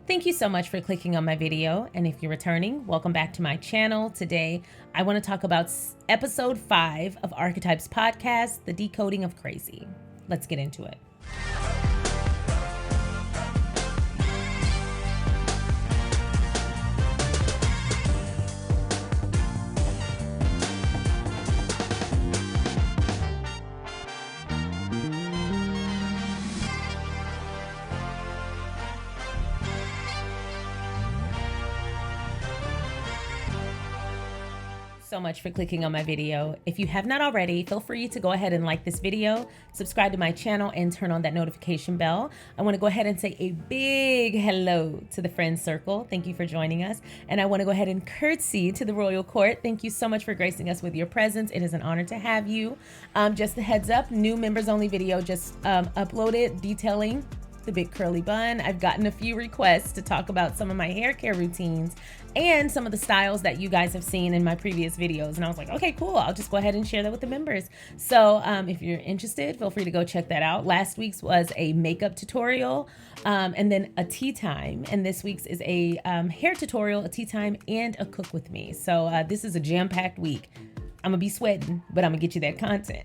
Thank you so much for clicking on my video, and if you're returning, welcome back to my channel. Today, I want to talk about episode 5 of Archetypes podcast, The Decoding of Crazy. Let's get into it. So much for clicking on my video. If you have not already, feel free to go ahead and like this video, subscribe to my channel, and turn on that notification bell. I want to go ahead and say a big hello to the friend circle. Thank you for joining us. And I want to go ahead and curtsy to the royal court. Thank you so much for gracing us with your presence. It is an honor to have you. Just a heads up, new members only video just uploaded detailing the big curly bun. I've gotten a few requests to talk about some of my hair care routines and some of the styles that you guys have seen in my previous videos. And I was like, okay, cool. I'll just go ahead and share that with the members. So if you're interested, feel free to go check that out. Last week's was a makeup tutorial and then a tea time. And this week's is a hair tutorial, a tea time, and a cook with me. So this is a jam-packed week. I'm gonna be sweating, but I'm gonna get you that content.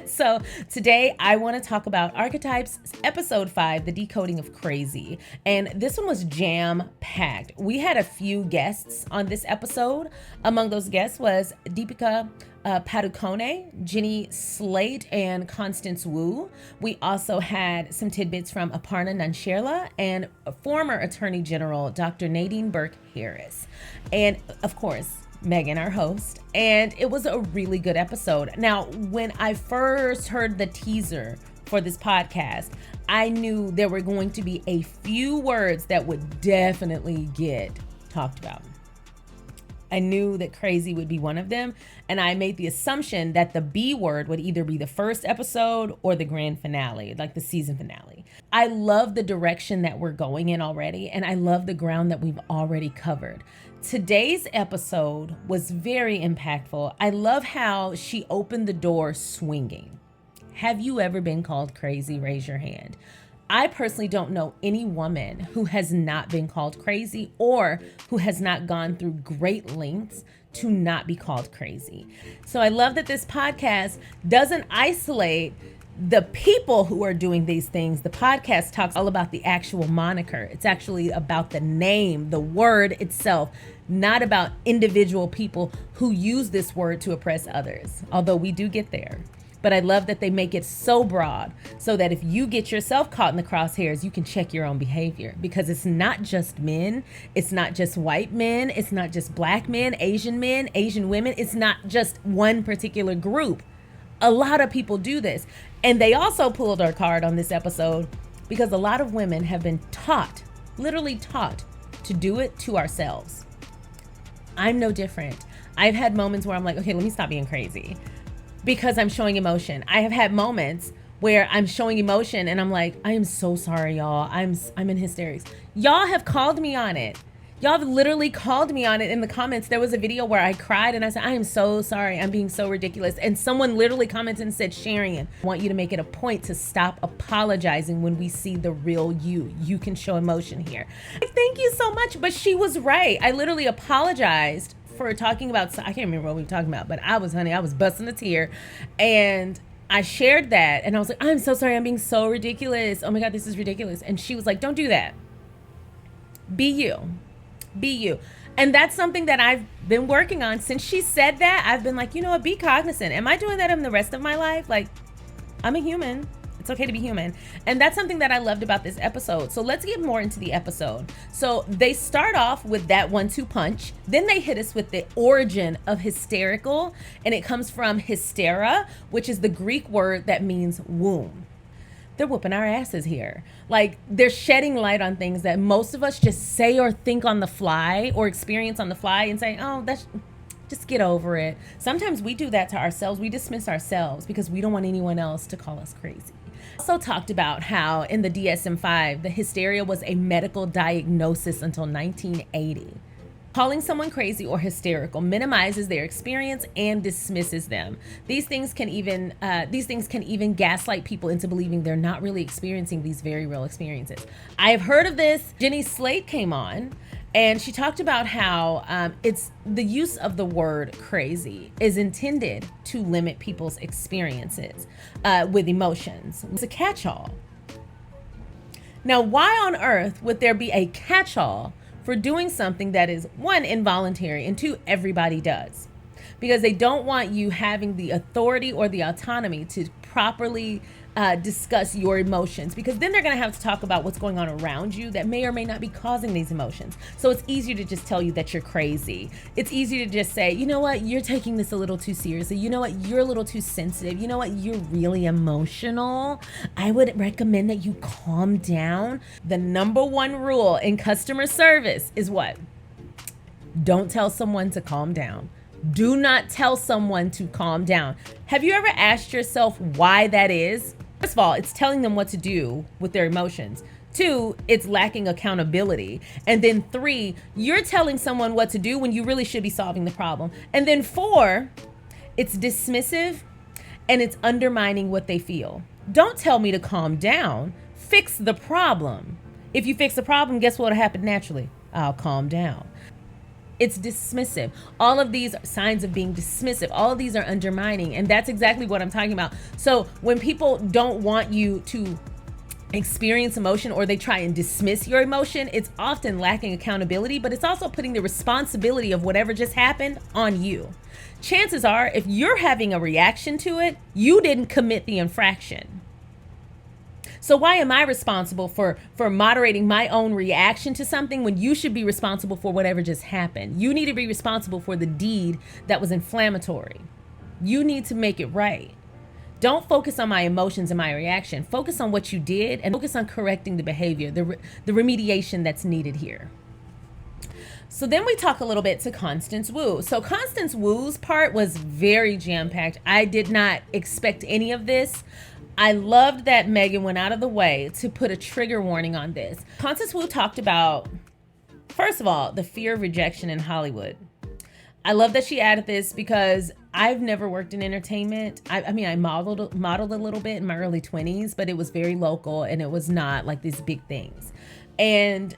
So today I want to talk about Archetypes episode 5, The Decoding of Crazy. And this one was jam-packed. We had a few guests on this episode. Among those guests was Deepika Padukone, Jenny Slate, and Constance Wu. We also had some tidbits from Aparna Nancherla and former Attorney General Dr. Nadine Burke Harris. And of course, Meghan, our host, and it was a really good episode. Now, when I first heard the teaser for this podcast, I knew there were going to be a few words that would definitely get talked about. I knew that crazy would be one of them, and I made the assumption that the B word would either be the first episode or the grand finale, like the season finale. I love the direction that we're going in already, and I love the ground that we've already covered. Today's episode was very impactful. I love how she opened the door swinging. Have you ever been called crazy? Raise your hand. I personally don't know any woman who has not been called crazy or who has not gone through great lengths to not be called crazy. So I love that this podcast doesn't isolate the people who are doing these things. The podcast talks all about the actual moniker. It's actually about the name, the word itself, not about individual people who use this word to oppress others, although we do get there. But I love that they make it so broad so that if you get yourself caught in the crosshairs, you can check your own behavior, because it's not just men. It's not just white men. It's not just black men, Asian women. It's not just one particular group. A lot of people do this. And they also pulled our card on this episode because a lot of women have been taught, literally taught, to do it to ourselves. I'm no different. I've had moments where I'm like, okay, let me stop being crazy because I'm showing emotion. I have had moments where I'm showing emotion and I'm like, I am so sorry, y'all. I'm in hysterics. Y'all have called me on it. Y'all have literally called me on it in the comments. There was a video where I cried and I said, I am so sorry. I'm being so ridiculous. And someone literally commented and said, Sharion, I want you to make it a point to stop apologizing when we see the real you. You can show emotion here. Thank you so much. But she was right. I literally apologized for talking about, I can't remember what we were talking about, but I was busting a tear. And I shared that and I was like, I'm so sorry. I'm being so ridiculous. Oh my God, this is ridiculous. And she was like, don't do that. Be you. Be you. And that's something that I've been working on. Since she said that, I've been like, you know what, be cognizant. Am I doing that in the rest of my life? Like, I'm a human. It's okay to be human. And that's something that I loved about this episode. So let's get more into the episode. So they start off with that 1-2 punch. Then they hit us with the origin of hysterical. And it comes from hystera, which is the Greek word that means womb. They're whooping our asses here. Like, they're shedding light on things that most of us just say or think on the fly or experience on the fly and say, oh, that's just get over it. Sometimes we do that to ourselves. We dismiss ourselves because we don't want anyone else to call us crazy. Also talked about how in the DSM-5, the hysteria was a medical diagnosis until 1980. Calling someone crazy or hysterical minimizes their experience and dismisses them. These things can even gaslight people into believing they're not really experiencing these very real experiences. I have heard of this. Jenny Slate came on and she talked about how it's the use of the word crazy is intended to limit people's experiences with emotions. It's a catch-all. Now, why on earth would there be a catch-all for doing something that is, one, involuntary, and two, everybody does? Because they don't want you having the authority or the autonomy to properly discuss your emotions, because then they're going to have to talk about what's going on around you that may or may not be causing these emotions. So it's easier to just tell you that you're crazy. It's easier to just say, you know what, you're taking this a little too seriously. You know what, you're a little too sensitive. You know what, you're really emotional. I would recommend that you calm down. The number one rule in customer service is what? Don't tell someone to calm down. Do not tell someone to calm down. Have you ever asked yourself why that is? First of all, it's telling them what to do with their emotions. Two, it's lacking accountability. And then three, you're telling someone what to do when you really should be solving the problem. And then four, it's dismissive and it's undermining what they feel. Don't tell me to calm down. Fix the problem. If you fix the problem, guess what will happen naturally? I'll calm down. It's dismissive. All of these are signs of being dismissive. All of these are undermining. And that's exactly what I'm talking about. So when people don't want you to experience emotion or they try and dismiss your emotion, it's often lacking accountability, but it's also putting the responsibility of whatever just happened on you. Chances are, if you're having a reaction to it, you didn't commit the infraction. So why am I responsible for moderating my own reaction to something when you should be responsible for whatever just happened? You need to be responsible for the deed that was inflammatory. You need to make it right. Don't focus on my emotions and my reaction. Focus on what you did and focus on correcting the behavior, the remediation that's needed here. So then we talk a little bit to Constance Wu. So Constance Wu's part was very jam-packed. I did not expect any of this. I loved that Meghan went out of the way to put a trigger warning on this. Constance Wu talked about, first of all, the fear of rejection in Hollywood. I love that she added this because I've never worked in entertainment. I mean, I modeled a little bit in my early 20s, but it was very local and it was not like these big things. And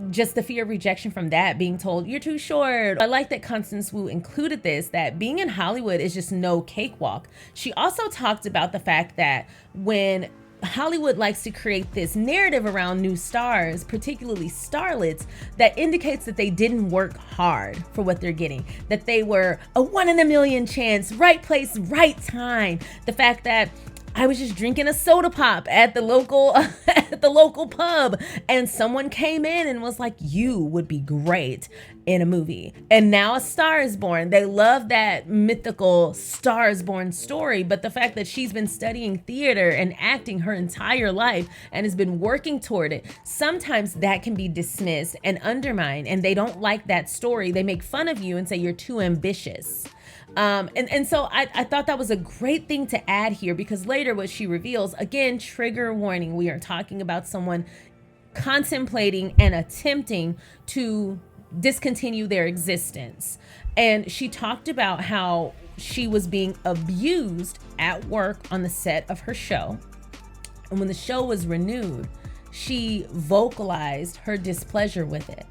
just the fear of rejection from that, being told you're too short. I like that Constance Wu included this, that being in Hollywood is just no cakewalk. She also talked about the fact that when Hollywood likes to create this narrative around new stars, particularly starlets, that indicates that they didn't work hard for what they're getting, that they were a 1 in a million chance, right place, right time. The fact that I was just drinking a soda pop at the local pub and someone came in and was like, you would be great in a movie. And now a star is born. They love that mythical star is born story. But the fact that she's been studying theater and acting her entire life and has been working toward it, sometimes that can be dismissed and undermined. And they don't like that story. They make fun of you and say you're too ambitious. And so I thought that was a great thing to add here, because later what she reveals, again, trigger warning, we are talking about someone contemplating and attempting to discontinue their existence. And she talked about how she was being abused at work on the set of her show. And when the show was renewed, she vocalized her displeasure with it.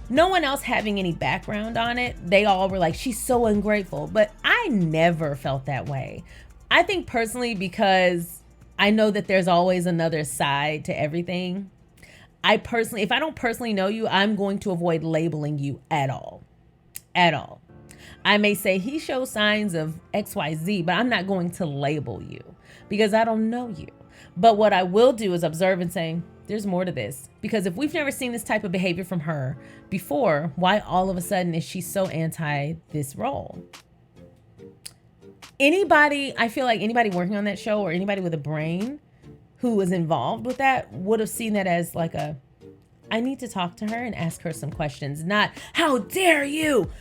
No one else having any background on it, they all were like, she's so ungrateful. But I never felt that way. I think personally, because I know that there's always another side to everything. If I don't personally know you, I'm going to avoid labeling you at all. At all. I may say he shows signs of XYZ, but I'm not going to label you because I don't know you. But what I will do is observe and say, there's more to this, because if we've never seen this type of behavior from her before, why all of a sudden is she so anti this role? I feel like anybody working on that show or anybody with a brain who was involved with that would have seen that as like I need to talk to her and ask her some questions, not how dare you.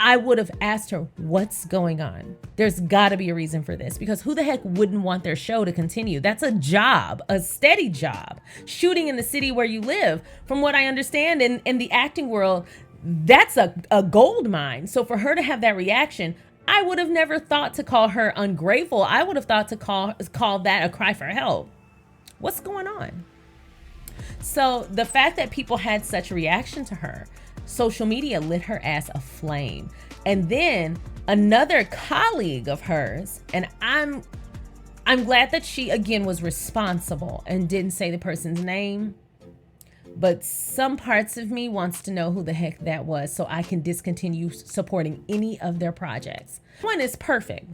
I would have asked her, what's going on? There's got to be a reason for this, because who the heck wouldn't want their show to continue? That's a job, a steady job. Shooting in the city where you live, from what I understand in the acting world, That's a gold mine. So for her to have that reaction, I would have never thought to call her ungrateful. I would have thought to call that a cry for help. What's going on? So the fact that people had such a reaction to her, social media lit her ass aflame. And then another colleague of hers, and I'm glad that she again was responsible and didn't say the person's name, but some parts of me wants to know who the heck that was so I can discontinue supporting any of their projects. One is perfect.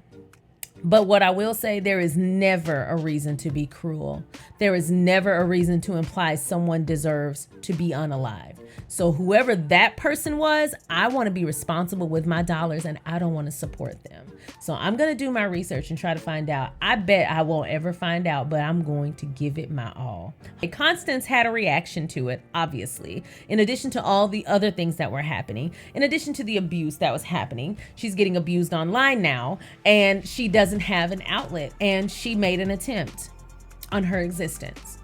But what I will say, there is never a reason to be cruel. There is never a reason to imply someone deserves to be unalived. So whoever that person was, I want to be responsible with my dollars and I don't want to support them. So I'm going to do my research and try to find out. I bet I won't ever find out, but I'm going to give it my all. Constance had a reaction to it, obviously. In addition to all the other things that were happening, in addition to the abuse that was happening, she's getting abused online now, and she doesn't have an outlet, and she made an attempt on her existence.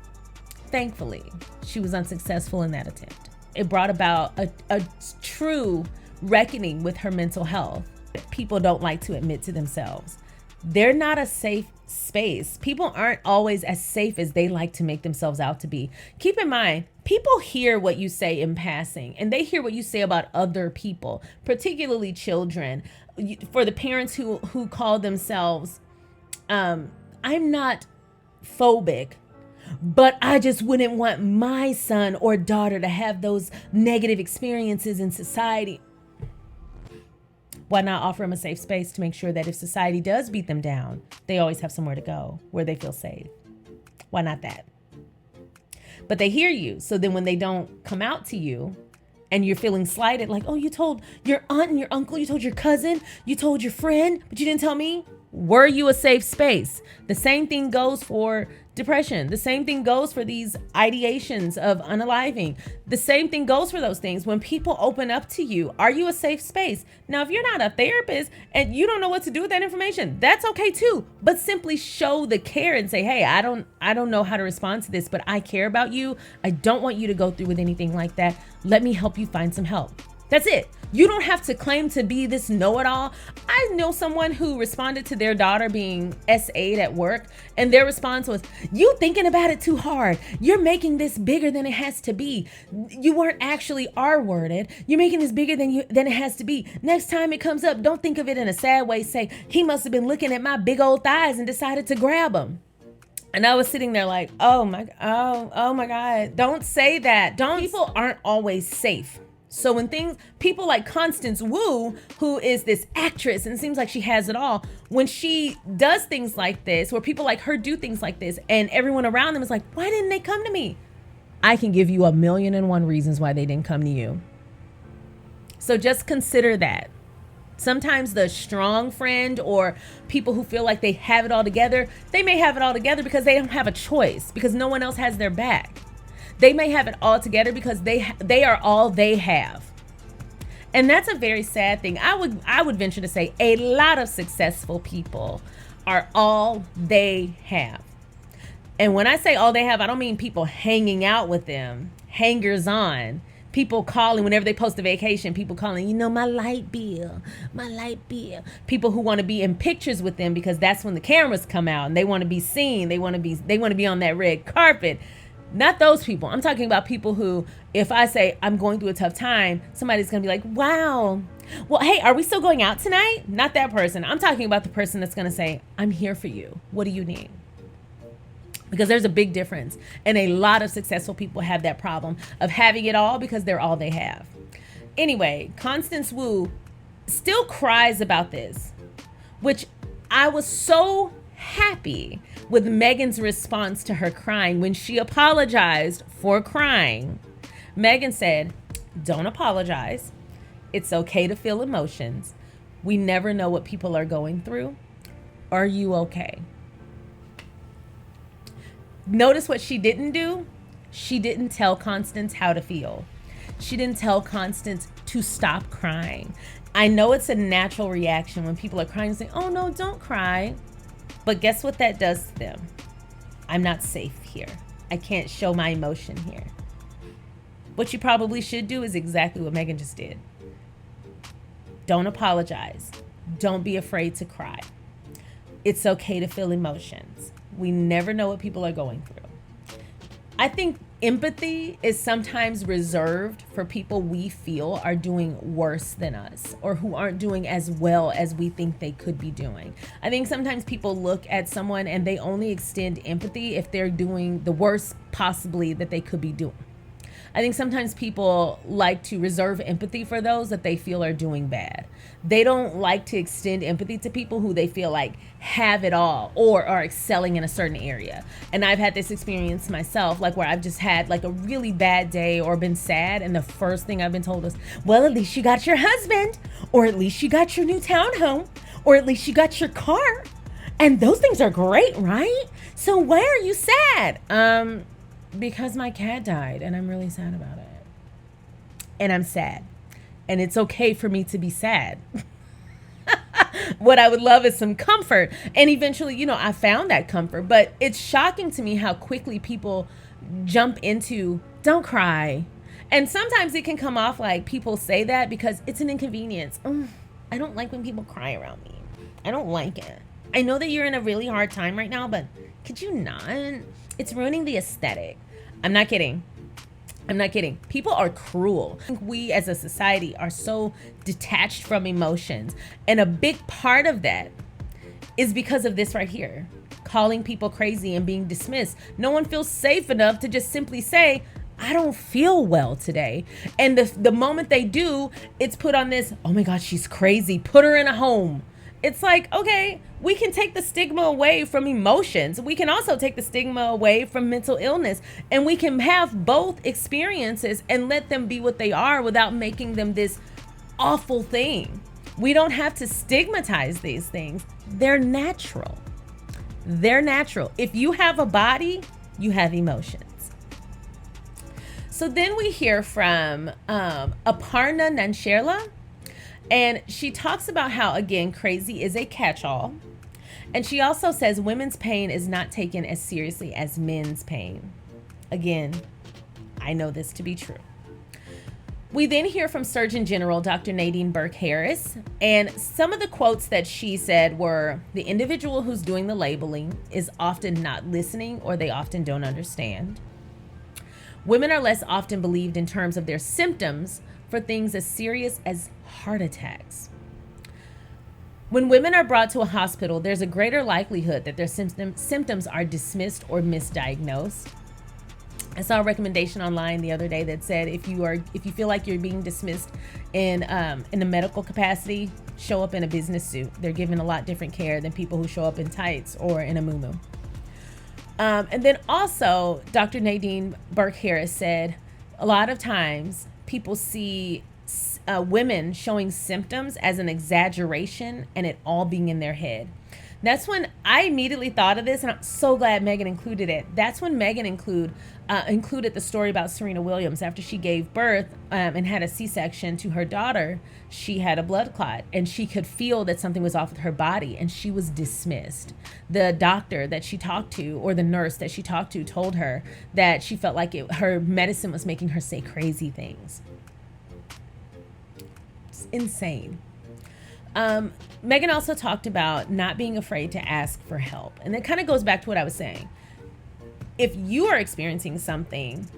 Thankfully, she was unsuccessful in that attempt. It brought about a true reckoning with her mental health. People don't like to admit to themselves. They're not a safe space. People aren't always as safe as they like to make themselves out to be. Keep in mind, people hear what you say in passing, and they hear what you say about other people, particularly children. For the parents who call themselves, I'm not phobic, but I just wouldn't want my son or daughter to have those negative experiences in society. Why not offer them a safe space to make sure that if society does beat them down, they always have somewhere to go where they feel safe? Why not that? But they hear you. So then when they don't come out to you and you're feeling slighted, like, oh, you told your aunt and your uncle, you told your cousin, you told your friend, but you didn't tell me. Were you a safe space? The same thing goes for depression. The same thing goes for these ideations of unaliving. The same thing goes for those things. When people open up to you, are you a safe space? Now, if you're not a therapist and you don't know what to do with that information, that's okay too. But simply show the care and say, hey, I don't know how to respond to this, but I care about you. I don't want you to go through with anything like that. Let me help you find some help. That's it. You don't have to claim to be this know-it-all. I know someone who responded to their daughter being SA'd at work, and their response was, you thinking about it too hard. You're making this bigger than it has to be. You weren't actually R-worded. You're making this bigger than it has to be. Next time it comes up, don't think of it in a sad way. Say, he must have been looking at my big old thighs and decided to grab them. And I was sitting there like, oh my God, don't say that. People aren't always safe. So when people like Constance Wu, who is this actress and seems like she has it all, when she does things like this, where people like her do things like this, and everyone around them is like, why didn't they come to me? I can give you 1,000,001 reasons why they didn't come to you. So just consider that. Sometimes the strong friend or people who feel like they have it all together, they may have it all together because they don't have a choice, because no one else has their back. They may have it all together because they are all they have. And that's a very sad thing. I would venture to say a lot of successful people are all they have. And when I say all they have, I don't mean people hanging out with them, hangers on, people calling whenever they post a vacation, people calling, my light bill. People who want to be in pictures with them because that's when the cameras come out and they want to be seen. They want to be on that red carpet. Not those people. I'm talking about people who, if I say I'm going through a tough time, somebody's going to be like, wow, well, hey, are we still going out tonight? Not that person. I'm talking about the person that's going to say, I'm here for you. What do you need? Because there's a big difference. And a lot of successful people have that problem of having it all because they're all they have. Anyway, Constance Wu still cries about this, which I was so happy with Meghan's response to her crying. When she apologized for crying, Meghan said, don't apologize. It's okay to feel emotions. We never know what people are going through. Are you okay? Notice what she didn't do. She didn't tell Constance how to feel. She didn't tell Constance to stop crying. I know it's a natural reaction when people are crying and say, oh no, don't cry. But guess what that does to them? I'm not safe here. I can't show my emotion here. What you probably should do is exactly what Meghan just did. Don't apologize. Don't be afraid to cry. It's okay to feel emotions. We never know what people are going through. I think empathy is sometimes reserved for people we feel are doing worse than us or who aren't doing as well as we think they could be doing. I think sometimes people look at someone and they only extend empathy if they're doing the worst possibly that they could be doing. I think sometimes people like to reserve empathy for those that they feel are doing bad. They don't like to extend empathy to people who they feel like have it all or are excelling in a certain area. And I've had this experience myself, like where I've just had like a really bad day or been sad. And the first thing I've been told is, well, at least you got your husband, or at least you got your new townhome, or at least you got your car. And those things are great, right? So why are you sad? Because my cat died and I'm really sad about it. And I'm sad. And it's okay for me to be sad. What I would love is some comfort. And eventually, I found that comfort. But it's shocking to me how quickly people jump into, don't cry. And sometimes it can come off like people say that because it's an inconvenience. I don't like when people cry around me. I don't like it. I know that you're in a really hard time right now, but could you not? It's ruining the aesthetic. I'm not kidding. People are cruel. I think we as a society are so detached from emotions. And a big part of that is because of this right here. Calling people crazy and being dismissed. No one feels safe enough to just simply say, I don't feel well today. And the moment they do, it's put on this, oh my God, she's crazy. Put her in a home. It's like, okay, we can take the stigma away from emotions. We can also take the stigma away from mental illness. And we can have both experiences and let them be what they are without making them this awful thing. We don't have to stigmatize these things. They're natural. If you have a body, you have emotions. So then we hear from Aparna Nancherla. And she talks about how, again, crazy is a catch-all. And she also says women's pain is not taken as seriously as men's pain. Again, I know this to be true. We then hear from Surgeon General Dr. Nadine Burke-Harris. And some of the quotes that she said were, the individual who's doing the labeling is often not listening or they often don't understand. Women are less often believed in terms of their symptoms for things as serious as heart attacks. When women are brought to a hospital, there's a greater likelihood that their symptoms are dismissed or misdiagnosed. I saw a recommendation online the other day that said if you feel like you're being dismissed in a medical capacity, show up in a business suit. They're given a lot different care than people who show up in tights or in a muumuu. And then also, Dr. Nadine Burke-Harris said a lot of times people see women showing symptoms as an exaggeration and it all being in their head. That's when I immediately thought of this, and I'm so glad Meghan included it. That's when Meghan included the story about Serena Williams. After she gave birth and had a C-section to her daughter, she had a blood clot, and she could feel that something was off with her body, and she was dismissed. The doctor that she talked to, or the nurse that she talked to, told her that she felt like her medicine was making her say crazy things. It's insane. Meghan also talked about not being afraid to ask for help. And that kind of goes back to what I was saying. If you are experiencing something,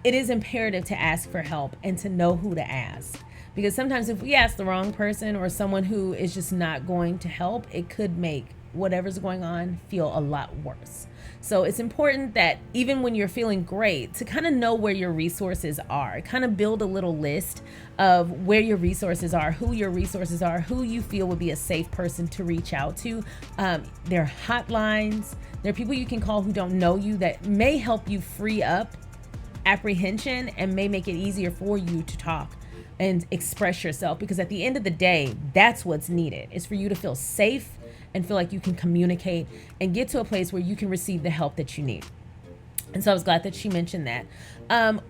it is imperative to ask for help and to know who to ask. Because sometimes if we ask the wrong person or someone who is just not going to help, it could make whatever's going on feel a lot worse. So it's important that even when you're feeling great, to kind of know where your resources are, kind of build a little list of where your resources are, who your resources are, who you feel would be a safe person to reach out to. There are hotlines. There are people you can call who don't know you that may help you free up apprehension and may make it easier for you to talk and express yourself. Because at the end of the day, that's what's needed. It's for you to feel safe and feel like you can communicate and get to a place where you can receive the help that you need. And so I was glad that she mentioned that.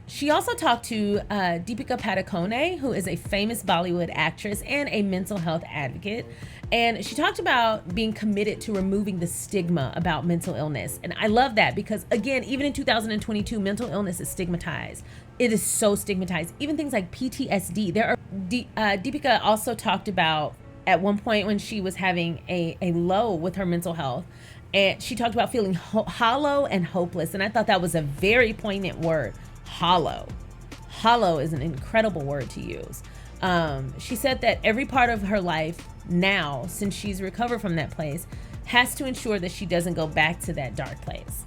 She also talked to Deepika Padukone, who is a famous Bollywood actress and a mental health advocate. And she talked about being committed to removing the stigma about mental illness. And I love that because, again, even in 2022, mental illness is stigmatized. it is so stigmatized. Even things like PTSD. Deepika also talked about at one point when she was having a low with her mental health, and she talked about feeling hollow and hopeless. And I thought that was a very poignant word, hollow. Hollow is an incredible word to use. She said that every part of her life now, since she's recovered from that place, has to ensure that she doesn't go back to that dark place.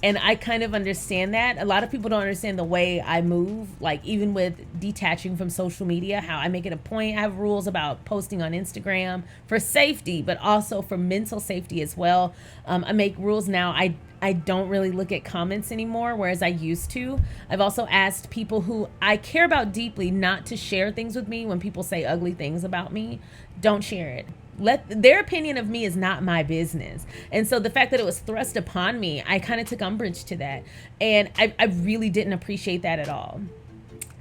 And I kind of understand that. A lot of people don't understand the way I move, like even with detaching from social media, how I make it a point. I have rules about posting on Instagram for safety, but also for mental safety as well. I make rules now. I don't really look at comments anymore, whereas I used to. I've also asked people who I care about deeply not to share things with me. When people say ugly things about me, don't share it. Their opinion of me is not my business. And so the fact that it was thrust upon me, I kind of took umbrage to that. And I really didn't appreciate that at all.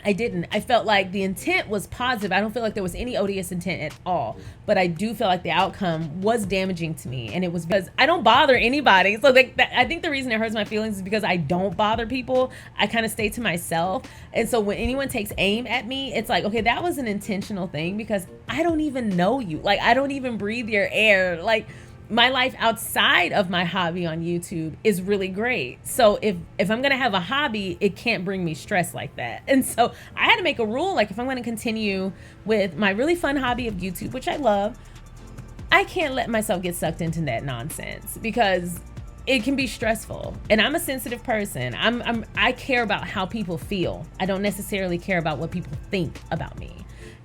I didn't. I felt like the intent was positive. I don't feel like there was any odious intent at all. But I do feel like the outcome was damaging to me. And it was because I don't bother anybody. So I think the reason it hurts my feelings is because I don't bother people. I kind of stay to myself. And so when anyone takes aim at me, it's like, okay, that was an intentional thing because I don't even know you. Like, I don't even breathe your air. Like, my life outside of my hobby on YouTube is really great. So if I'm going to have a hobby, it can't bring me stress like that. And so I had to make a rule, like if I'm going to continue with my really fun hobby of YouTube, which I love, I can't let myself get sucked into that nonsense because it can be stressful. And I'm a sensitive person. I care about how people feel. I don't necessarily care about what people think about me.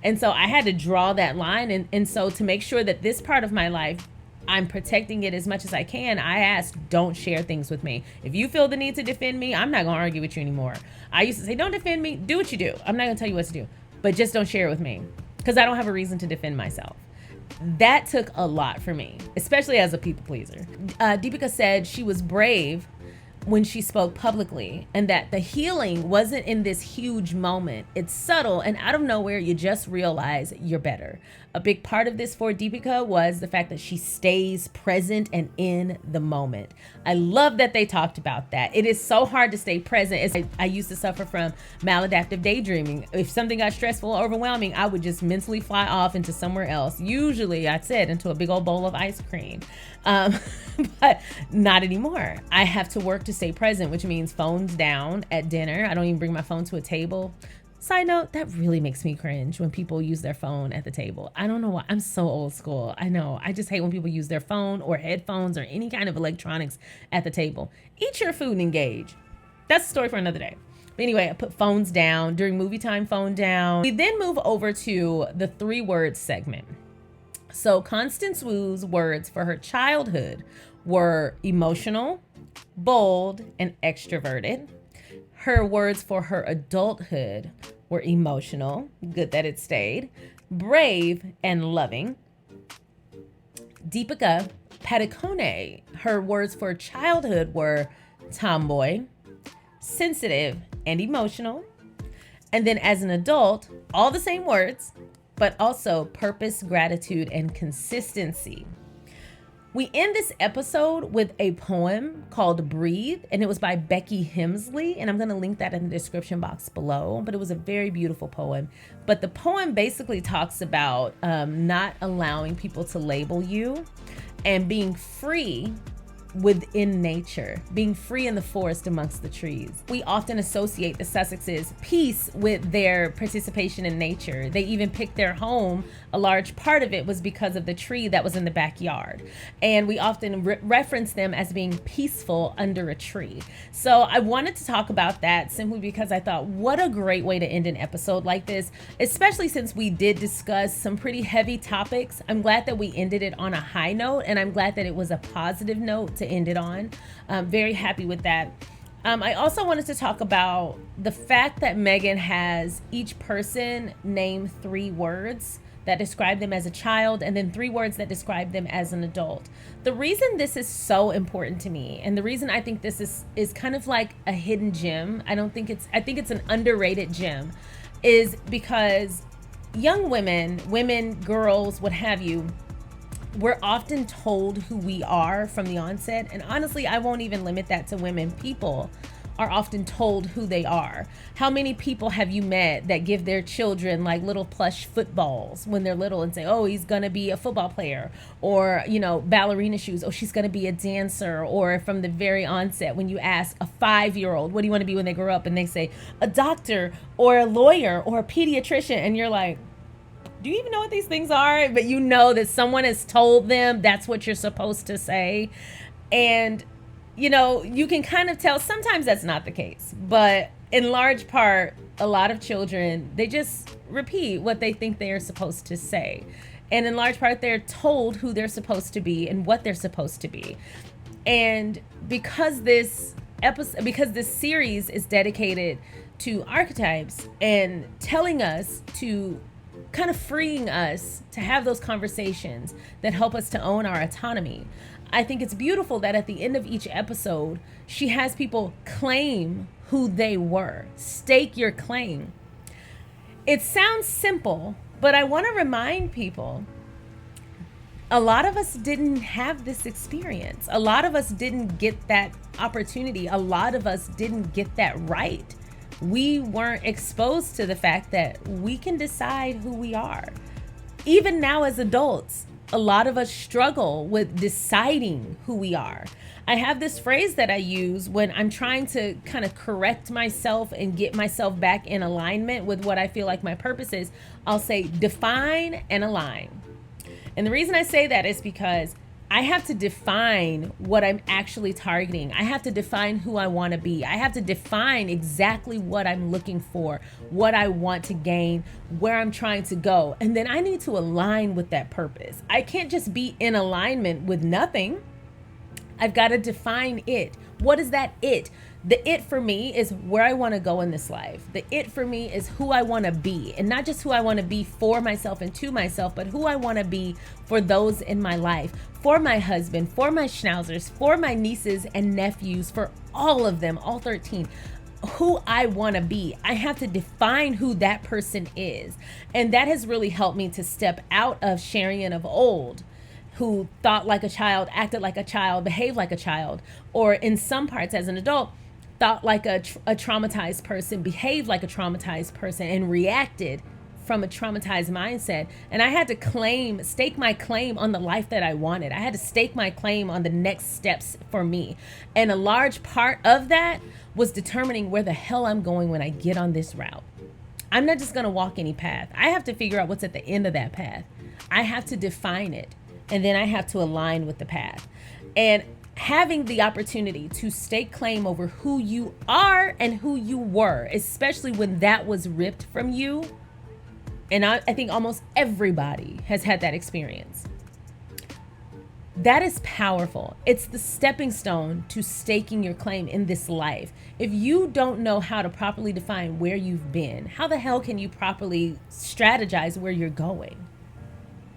And so I had to draw that line. And so to make sure that this part of my life, I'm protecting it as much as I can, I asked, don't share things with me. If you feel the need to defend me, I'm not going to argue with you anymore. I used to say, don't defend me. Do what you do. I'm not going to tell you what to do. But just don't share it with me because I don't have a reason to defend myself. That took a lot for me, especially as a people pleaser. Deepika said she was brave when she spoke publicly and that the healing wasn't in this huge moment. It's subtle and out of nowhere, you just realize you're better. A big part of this for Deepika was the fact that she stays present and in the moment. I love that they talked about that. It is so hard to stay present. I used to suffer from maladaptive daydreaming. If something got stressful or overwhelming, I would just mentally fly off into somewhere else. Usually, I said, into a big old bowl of ice cream. But not anymore. I have to work to stay present, which means phones down at dinner. I don't even bring my phone to a table. Side note, that really makes me cringe when people use their phone at the table. I don't know why. I'm so old school. I know. I just hate when people use their phone or headphones or any kind of electronics at the table. Eat your food and engage. That's a story for another day. But anyway, I put phones down. During movie time, phone down. We then move over to the 3-word segment. So Constance Wu's words for her childhood were emotional, bold, and extroverted. Her words for her adulthood were emotional, good that it stayed, brave, and loving. Deepika Padukone, her words for childhood were tomboy, sensitive, and emotional. And then as an adult, all the same words, but also purpose, gratitude, and consistency. We end this episode with a poem called Breathe, and it was by Becky Hemsley, and I'm going to link that in the description box below, but it was a very beautiful poem. But the poem basically talks about not allowing people to label you and being free within nature, being free in the forest amongst the trees. We often associate the Sussexes' peace with their participation in nature. They even picked their home. A large part of it was because of the tree that was in the backyard. And we often reference them as being peaceful under a tree. So I wanted to talk about that simply because I thought, what a great way to end an episode like this, especially since we did discuss some pretty heavy topics. I'm glad that we ended it on a high note, and I'm glad that it was a positive note to end it on. Very happy with that. I also wanted to talk about the fact that Meghan has each person name 3 words that describe them as a child and then 3 words that describe them as an adult. The reason this is so important to me, and the reason I think this is kind of like a hidden gem, I think it's an underrated gem, is because young women, girls, what have you, we're often told who we are from the onset. And honestly, I won't even limit that to women. People are often told who they are. How many people have you met that give their children like little plush footballs when they're little and say, oh, he's gonna be a football player, or, you know, ballerina shoes, oh, she's gonna be a dancer. Or from the very onset, when you ask a 5-year-old, what do you want to be when they grow up, and they say a doctor or a lawyer or a pediatrician, and you're like, do you even know what these things are? But you know that someone has told them that's what you're supposed to say. And you know, you can kind of tell sometimes that's not the case, but in large part, a lot of children, they just repeat what they think they are supposed to say. And in large part, they're told who they're supposed to be and what they're supposed to be. And because this series is dedicated to archetypes and telling us to kind of freeing us to have those conversations that help us to own our autonomy, I think it's beautiful that at the end of each episode, she has people claim who they were. Stake your claim. It sounds simple, but I want to remind people, a lot of us didn't have this experience. A lot of us didn't get that opportunity. A lot of us didn't get that right. We weren't exposed to the fact that we can decide who we are. Even now as adults, a lot of us struggle with deciding who we are. I have this phrase that I use when I'm trying to kind of correct myself and get myself back in alignment with what I feel like my purpose is. I'll say define and align. And the reason I say that is because I have to define what I'm actually targeting. I have to define who I want to be. I have to define exactly what I'm looking for, what I want to gain, where I'm trying to go. And then I need to align with that purpose. I can't just be in alignment with nothing. I've got to define it. What is that it? The it for me is where I want to go in this life. The it for me is who I want to be, and not just who I want to be for myself and to myself, but who I want to be for those in my life, for my husband, for my schnauzers, for my nieces and nephews, for all of them, all 13. Who I want to be. I have to define who that person is. And that has really helped me to step out of Sharion of old, who thought like a child, acted like a child, behaved like a child, or in some parts as an adult, thought like a traumatized person, behaved like a traumatized person, and reacted from a traumatized mindset. And I had to stake my claim on the life that I wanted. I had to stake my claim on the next steps for me. And a large part of that was determining where the hell I'm going when I get on this route. I'm not just going to walk any path. I have to figure out what's at the end of that path. I have to define it. And then I have to align with the path. And having the opportunity to stake claim over who you are and who you were, especially when that was ripped from you. And I think almost everybody has had that experience. That is powerful. It's the stepping stone to staking your claim in this life. If you don't know how to properly define where you've been, how the hell can you properly strategize where you're going?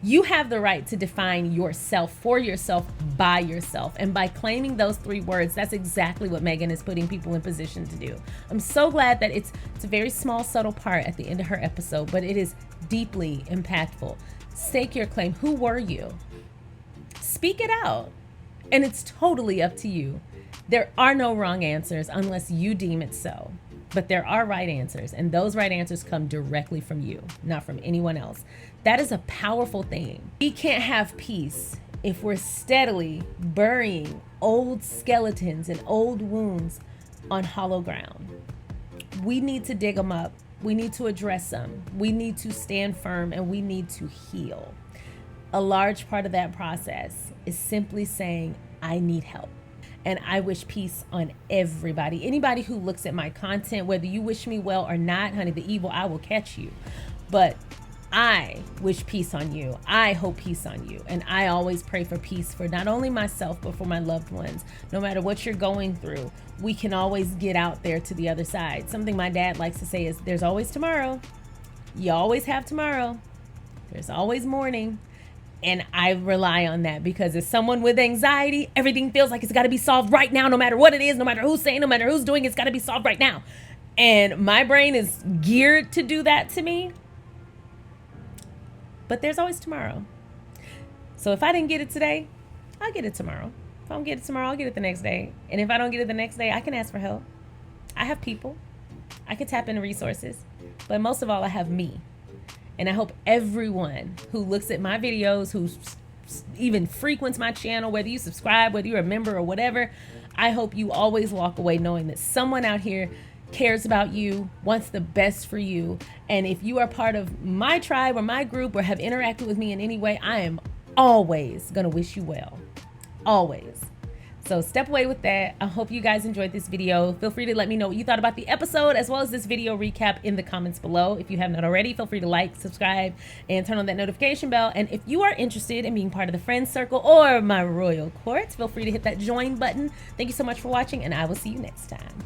You have the right to define yourself for yourself by yourself. And by claiming those 3 words, that's exactly what Meghan is putting people in position to do. I'm so glad that it's a very small, subtle part at the end of her episode, but it is deeply impactful. Stake your claim. Who were you? Speak it out. And it's totally up to you. There are no wrong answers unless you deem it so. But there are right answers, and those right answers come directly from you, not from anyone else. That is a powerful thing. We can't have peace if we're steadily burying old skeletons and old wounds on hollow ground. We need to dig them up. We need to address them. We need to stand firm, and we need to heal. A large part of that process is simply saying, I need help. And I wish peace on everybody. Anybody who looks at my content, whether you wish me well or not, honey, the evil eye will catch you. But I wish peace on you. I hope peace on you. And I always pray for peace for not only myself, but for my loved ones. No matter what you're going through, we can always get out there to the other side. Something my dad likes to say is, there's always tomorrow. You always have tomorrow. There's always morning. And I rely on that because as someone with anxiety, everything feels like it's got to be solved right now, no matter what it is, no matter who's saying, no matter who's doing it, it's got to be solved right now. And my brain is geared to do that to me. But there's always tomorrow. So if I didn't get it today, I'll get it tomorrow. If I don't get it tomorrow, I'll get it the next day. And if I don't get it the next day, I can ask for help. I have people. I can tap into resources. But most of all, I have me. And I hope everyone who looks at my videos, who even frequents my channel, whether you subscribe, whether you're a member or whatever, I hope you always walk away knowing that someone out here cares about you, wants the best for you. And if you are part of my tribe or my group or have interacted with me in any way, I am always going to wish you well. Always. So step away with that. I hope you guys enjoyed this video. Feel free to let me know what you thought about the episode as well as this video recap in the comments below. If you have not already, feel free to like, subscribe, and turn on that notification bell. And if you are interested in being part of the friend circle or my royal court, feel free to hit that join button. Thank you so much for watching, and I will see you next time.